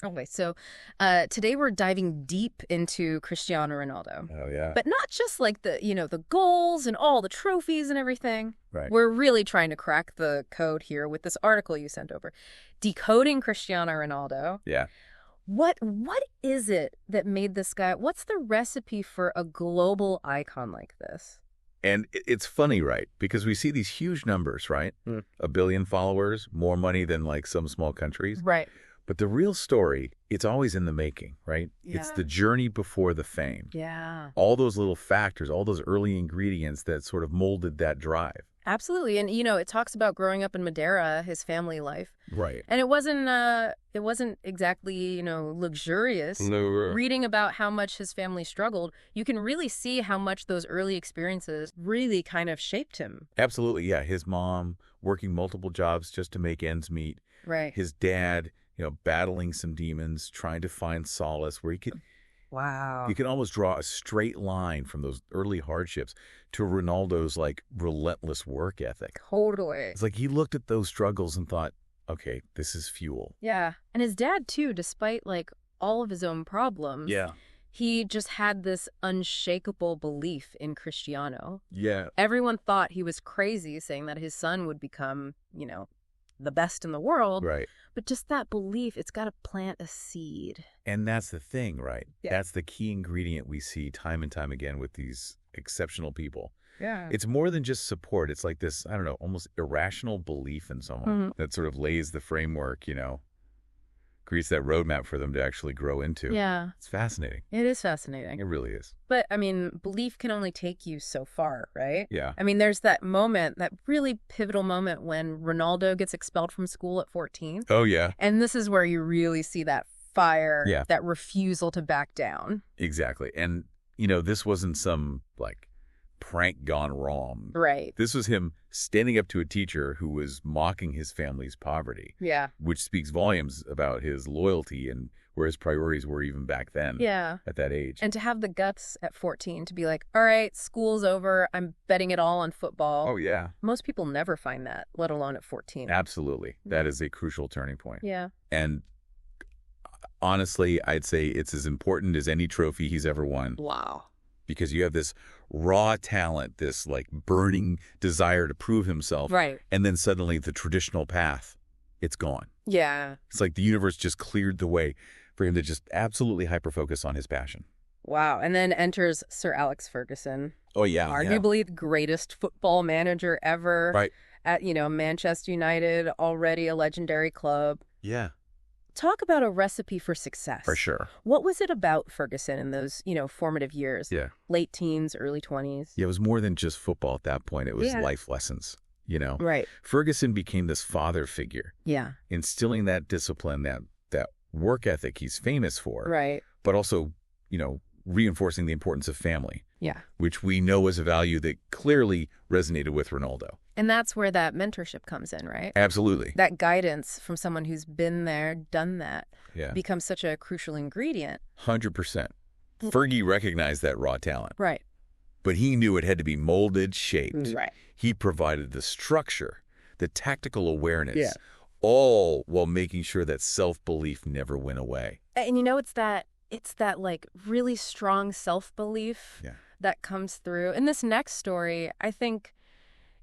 Okay, so today we're diving deep into Cristiano Ronaldo. Oh, yeah. But not just like the goals and all the trophies and everything. Right. We're really trying to crack the code here with this article you sent over. Decoding Cristiano Ronaldo. Yeah. What is it that made this guy, what's the recipe for a global icon like this? And it's funny, right? Because we see these huge numbers, right? 1 billion followers, more money than like some small countries. Right. But the real story, it's always in the making, right? Yeah. It's the journey before the fame. Yeah. All those little factors, all those early ingredients that sort of molded that drive. Absolutely. And, it talks about growing up in Madeira, his family life. Right. And it wasn't exactly, luxurious. No. Reading about how much his family struggled, you can really see how much those early experiences really kind of shaped him. Absolutely, yeah. His mom working multiple jobs just to make ends meet. Right. His dad, battling some demons, trying to find solace where Wow. you can almost draw a straight line from those early hardships to Ronaldo's like relentless work ethic. Totally. It's like he looked at those struggles and thought, okay, this is fuel. Yeah. And his dad, too, despite like all of his own problems. Yeah. He just had this unshakable belief in Cristiano. Yeah. Everyone thought he was crazy saying that his son would become, the best in the world. Right. But just that belief, it's got to plant a seed. And that's the thing, right? Yeah. That's the key ingredient we see time and time again with these exceptional people. Yeah. It's more than just support. It's like this, I don't know, almost irrational belief in someone that sort of lays the framework, creates that roadmap for them to actually grow into. Yeah. It's fascinating. It is fascinating. It really is. But, belief can only take you so far, right? Yeah. There's that moment, that really pivotal moment when Ronaldo gets expelled from school at 14. Oh, yeah. And this is where you really see that fire, Yeah. that refusal to back down. Exactly. And, this wasn't some, like, prank gone wrong. Right. This was him standing up to a teacher who was mocking his family's poverty. Yeah. Which speaks volumes about his loyalty and where his priorities were even back then. Yeah. At that age. And to have the guts at 14 to be like, all right, school's over. I'm betting it all on football. Oh, yeah. Most people never find that, let alone at 14. Absolutely. That is a crucial turning point. Yeah. And honestly, I'd say it's as important as any trophy he's ever won. Wow. Because you have this raw talent, this like burning desire to prove himself. Right. And then suddenly the traditional path, it's gone. Yeah. It's like the universe just cleared the way for him to just absolutely hyper-focus on his passion. Wow. And then enters Sir Alex Ferguson. Oh, yeah. Arguably the greatest football manager ever. Right. At, Manchester United, already a legendary club. Yeah. Talk about a recipe for success. For sure. What was it about Ferguson in those, formative years? Yeah. Late teens, early 20s? Yeah, it was more than just football at that point. It was life lessons, Right. Ferguson became this father figure. Yeah. Instilling that discipline, that work ethic he's famous for. Right. But also, reinforcing the importance of family. Yeah. Which we know is a value that clearly resonated with Ronaldo. And that's where that mentorship comes in, right? Absolutely. That guidance from someone who's been there, done that, Yeah. becomes such a crucial ingredient. 100%. Fergie recognized that raw talent. Right. But he knew it had to be molded, shaped. Right. He provided the structure, the tactical awareness, Yeah. all while making sure that self-belief never went away. And it's that like really strong self-belief that comes through. In this next story, I think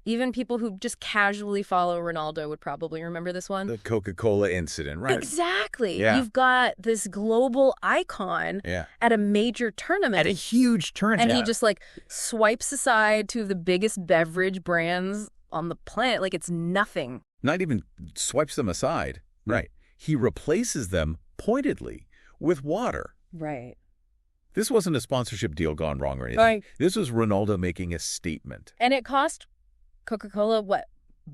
even people who just casually follow Ronaldo would probably remember this one. The Coca-Cola incident, right? Exactly. Yeah. You've got this global icon at a major tournament. At a huge tournament. And he just like swipes aside two of the biggest beverage brands on the planet like it's nothing. Not even swipes them aside. Right. He replaces them pointedly with water. Right. This wasn't a sponsorship deal gone wrong or anything. Right. This was Ronaldo making a statement. And it cost Coca-Cola, what,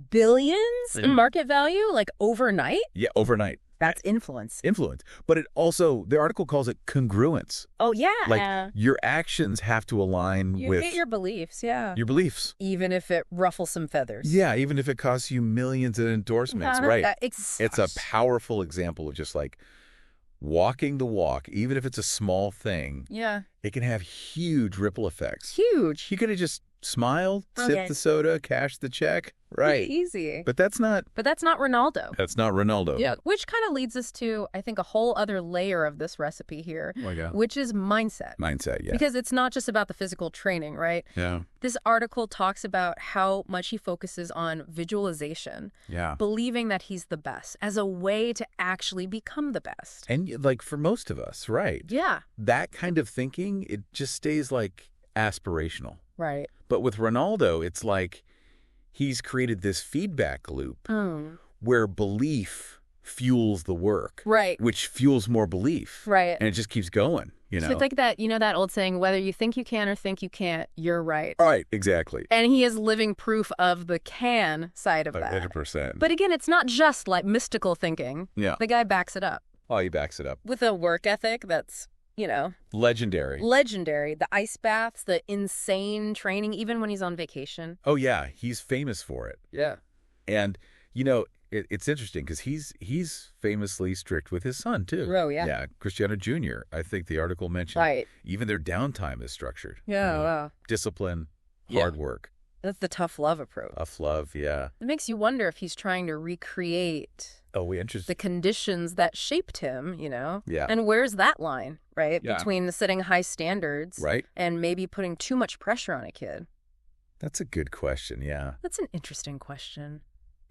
billions in market value, like overnight? Yeah, overnight. That's influence. Influence. But it also, the article calls it congruence. Oh, yeah. Like your actions have to align You with hit your beliefs, yeah. your beliefs. Even if it ruffles some feathers. Yeah, even if it costs you millions in endorsements, right? It's a powerful example of just like walking the walk, even if it's a small thing. Yeah. It can have huge ripple effects. Huge. He could have just smile, sip the soda, cash the check. Right. Pretty easy. But that's not Ronaldo. That's not Ronaldo. Yeah. Which kind of leads us to, I think, a whole other layer of this recipe here, which is mindset. Mindset, yeah. Because it's not just about the physical training, right? Yeah. This article talks about how much he focuses on visualization, believing that he's the best as a way to actually become the best. And like for most of us, right? Yeah. That kind of thinking, it just stays like aspirational. Right. But with Ronaldo, it's like he's created this feedback loop where belief fuels the work. Right. Which fuels more belief. Right. And it just keeps going, you know? So it's like that, that old saying, whether you think you can or think you can't, you're right. Right, exactly. And he is living proof of the can side of that. 100%. But again, it's not just like mystical thinking. Yeah. The guy backs it up. Oh, he backs it up. With a work ethic that's, legendary. The ice baths, the insane training, even when he's on vacation. Oh, yeah. He's famous for it. Yeah. And, it's interesting because he's famously strict with his son, too. Oh, yeah. Yeah. Cristiano Jr., I think the article mentioned. Even their downtime is structured. Yeah, wow. Discipline, hard work. That's the tough love approach. Tough love, yeah. It makes you wonder if he's trying to recreate the conditions that shaped him, Yeah. And where's that line, right? Yeah. Between the setting high standards and maybe putting too much pressure on a kid. That's a good question, yeah. That's an interesting question.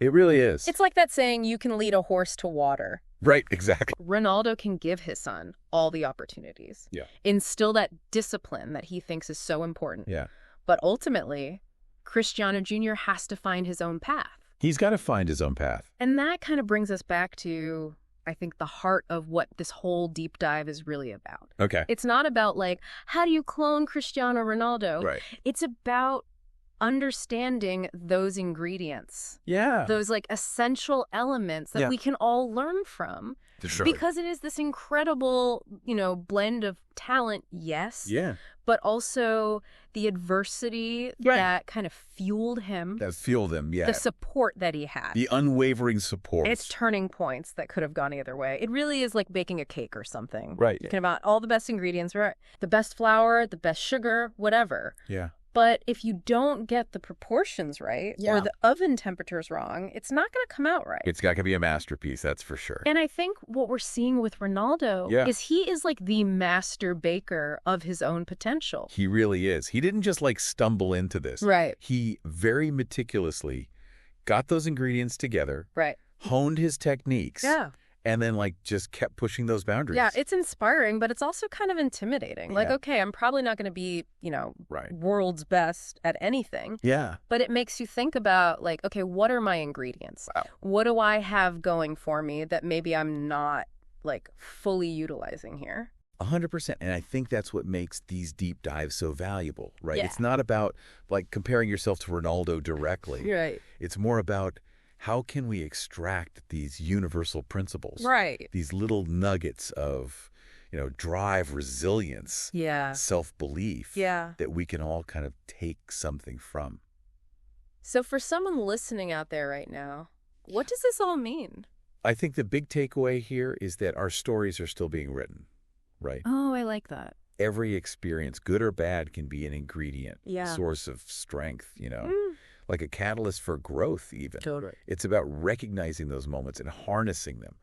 It really is. It's like that saying, you can lead a horse to water. Right, exactly. Ronaldo can give his son all the opportunities. Yeah. Instill that discipline that he thinks is so important. Yeah. But ultimately, Cristiano Jr. has to find his own path. He's got to find his own path. And that kind of brings us back to, I think, the heart of what this whole deep dive is really about. Okay. It's not about, like, how do you clone Cristiano Ronaldo? Right. It's about understanding those ingredients. Yeah. Those, like, essential elements that we can all learn from. Sure. Because it is this incredible, blend of talent, yes. Yeah. But also the adversity that kind of fueled him. That fueled him, yeah. The support that he had. The unwavering support. It's turning points that could have gone either way. It really is like baking a cake or something. Right. Talking about all the best ingredients, right? The best flour, the best sugar, whatever. Yeah. But if you don't get the proportions right or the oven temperatures wrong, it's not going to come out right. It's got to be a masterpiece, that's for sure. And I think what we're seeing with Ronaldo is he is like the master baker of his own potential. He really is. He didn't just like stumble into this. Right. He very meticulously got those ingredients together. Right. Honed his techniques. Yeah. And then, like, just kept pushing those boundaries. Yeah, it's inspiring, but it's also kind of intimidating. Like, okay, I'm probably not going to be, world's best at anything. Yeah. But it makes you think about, like, okay, what are my ingredients? Wow. What do I have going for me that maybe I'm not, like, fully utilizing here? 100%. And I think that's what makes these deep dives so valuable, right? Yeah. It's not about, like, comparing yourself to Ronaldo directly. Right. It's more about how can we extract these universal principles? Right. These little nuggets of, drive, resilience, self-belief that we can all kind of take something from. So for someone listening out there right now, what does this all mean? I think the big takeaway here is that our stories are still being written, right? Oh, I like that. Every experience, good or bad, can be an ingredient, source of strength, like a catalyst for growth even. Totally. It's about recognizing those moments and harnessing them,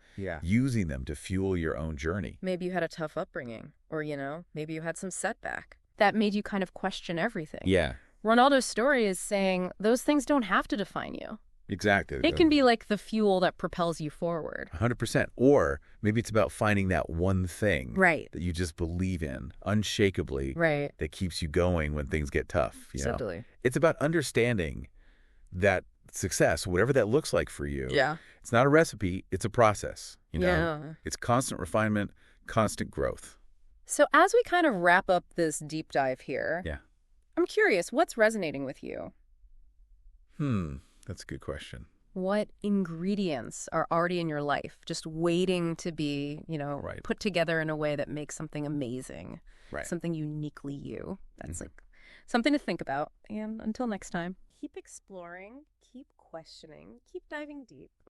using them to fuel your own journey. Maybe you had a tough upbringing or, maybe you had some setback that made you kind of question everything. Yeah. Ronaldo's story is saying those things don't have to define you. Exactly. It can be like the fuel that propels you forward. 100%. Or maybe it's about finding that one thing that you just believe in unshakably that keeps you going when things get tough. Totally. It's about understanding that success, whatever that looks like for you, it's not a recipe, it's a process. It's constant refinement, constant growth. So as we kind of wrap up this deep dive here, I'm curious, what's resonating with you? That's a good question. What ingredients are already in your life, just waiting to be, put together in a way that makes something amazing, something uniquely you? That's like something to think about. And until next time, keep exploring, keep questioning, keep diving deep.